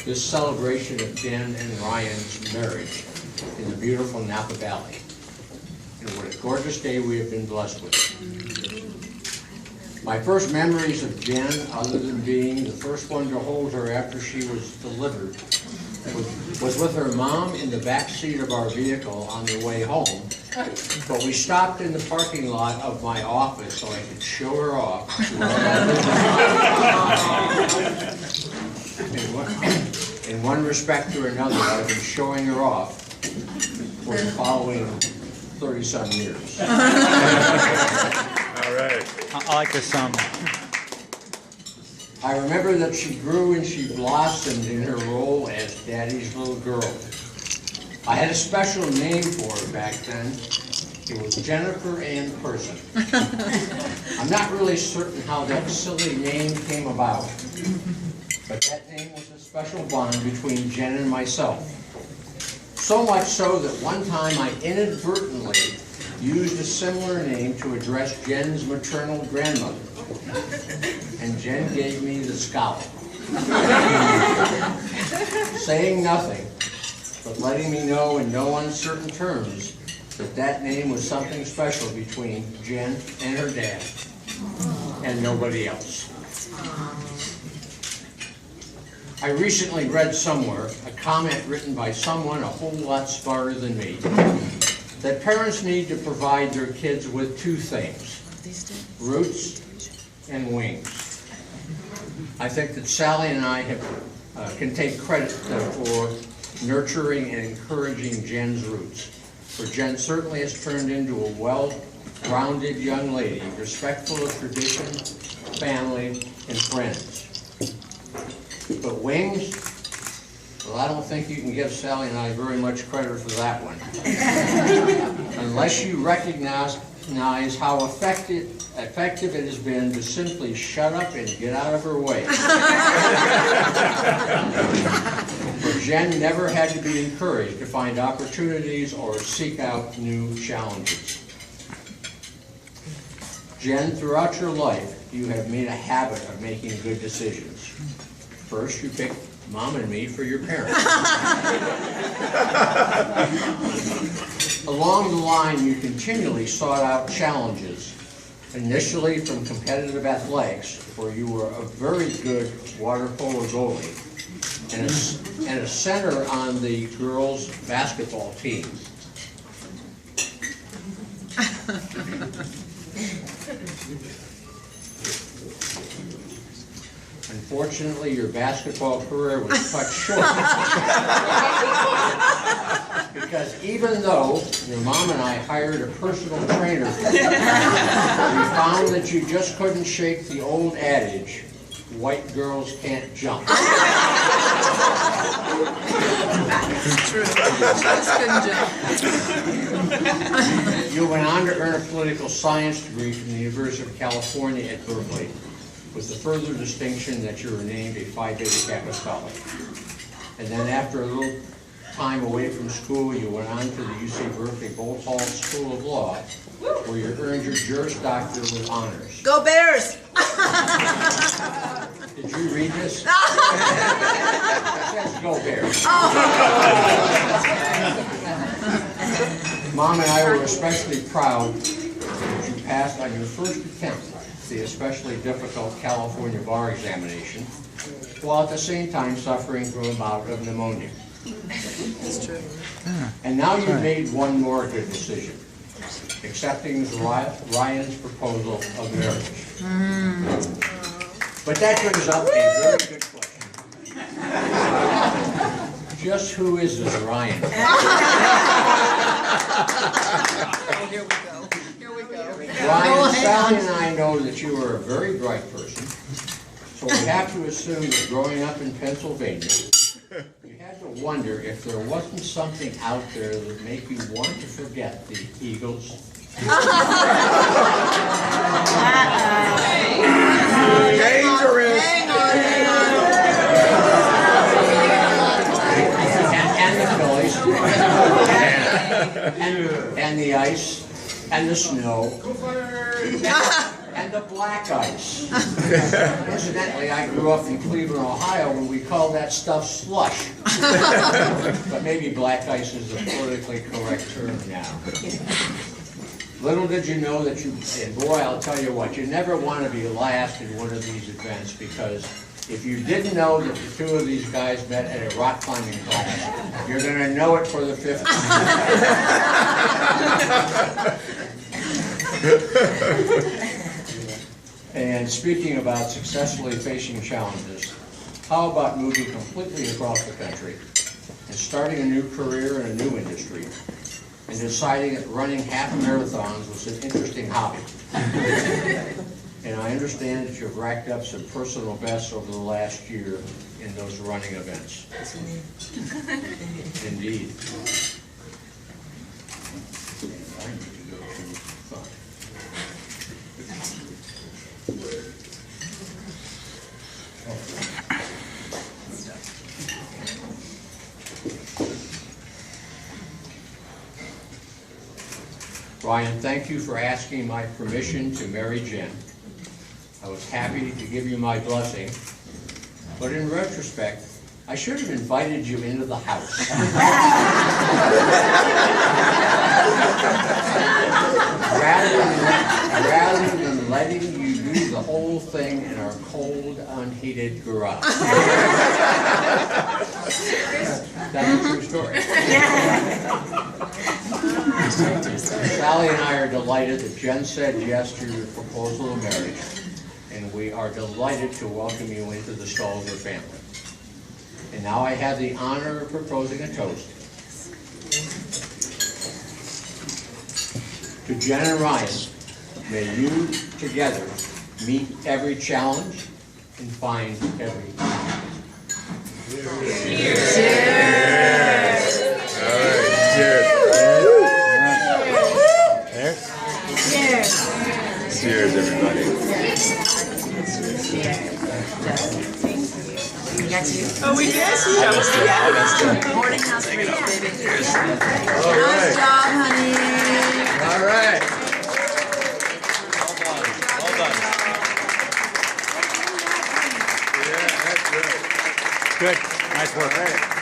this celebration of Jen and Ryan's marriage in the beautiful Napa Valley. And what a gorgeous day we have been blessed with. My first memories of Jen, other than being the first one to hold her after she was delivered, was with her mom in the back seat of our vehicle on the way home. But we stopped in the parking lot of my office so I could show her off. In one respect or another, I've been showing her off for the following 30-some years. All right. I like this song. I remember that she grew and she blossomed in her role as Daddy's little girl. I had a special name for her back then. It was Jennifer Ann Person. I'm not really certain how that silly name came about, but that name was a special bond between Jen and myself. So much so that one time I inadvertently used a similar name to address Jen's maternal grandmother, and Jen gave me the scowl, saying nothing, but letting me know in no uncertain terms that that name was something special between Jen and her dad, and nobody else. I recently read somewhere a comment written by someone a whole lot smarter than me, that parents need to provide their kids with two things, roots and wings. I think that Sally and I can take credit for nurturing and encouraging Jen's roots. For Jen certainly has turned into a well-rounded young lady, respectful of tradition, family, and friends. But wings, well, I don't think you can give Sally and I very much credit for that one. Unless you recognize how effective it has been to simply shut up and get out of her way. For Jen never had to be encouraged to find opportunities or seek out new challenges. Jen, throughout your life, you have made a habit of making good decisions. First, you picked Mom and me for your parents. Along the line, you continually sought out challenges, initially from competitive athletics, where you were a very good water polo goalie and a center on the girls' basketball team. Unfortunately, your basketball career was cut short. Because even though your mom and I hired a personal trainer, we found that you just couldn't shake the old adage, white girls can't jump. That's true. That's good. You went on to earn a political science degree from the University of California at Berkeley, with the further distinction that you were named a Phi Beta Kappa Scholar. And then after a little time away from school, you went on to the UC Berkeley Bolt Hall School of Law, where you earned your Juris Doctor with honors. Go Bears! Did you read this? It says go Bears. Mom and I were especially proud that you passed on your first attempt the especially difficult California bar examination, while at the same time suffering from a bout of pneumonia. That's true. And now you've made one more good decision, accepting Ryan's proposal of marriage. But that brings up a very good question. Just who is this Ryan? Oh, here we go. Here we go. Ryan, Sally and I know that you are a very bright person, so we have to assume that growing up in Pennsylvania, you had to wonder if there wasn't something out there that would make you want to forget the Eagles. Dangerous. And the Phillies. And the ice. And the snow. and the black ice. Incidentally, I grew up in Cleveland, Ohio, where we call that stuff slush. But maybe black ice is the politically correct term now. Little did you know that and boy, I'll tell you what, you never want to be last in one of these events, because if you didn't know that the two of these guys met at a rock climbing class, you're going to know it for the 5th time. And speaking about successfully facing challenges, how about moving completely across the country and starting a new career in a new industry, and deciding that running half marathons was an interesting hobby? And I understand that you've racked up some personal bests over the last year in those running events. Indeed. I need to go to front. Ryan, thank you for asking my permission to marry Jen. I was happy to give you my blessing, but in retrospect, I should have invited you into the house. rather than letting you do the whole thing in our cold, unheated garage. That's a true story. Sally and I are delighted that Jen said yes to your proposal of marriage, and we are delighted to welcome you into the Stalzer family. And now I have the honor of proposing a toast to Jen and Ryan. May you together meet every challenge and find every Cheers. Cheers. All right, cheers. Cheers. Cheers, everybody. We got you. Oh, we did? I missed it. Boarding house for you, baby. All Nice right. job, honey. All right. Well done. Yeah, that's great. Good. Nice work. All right.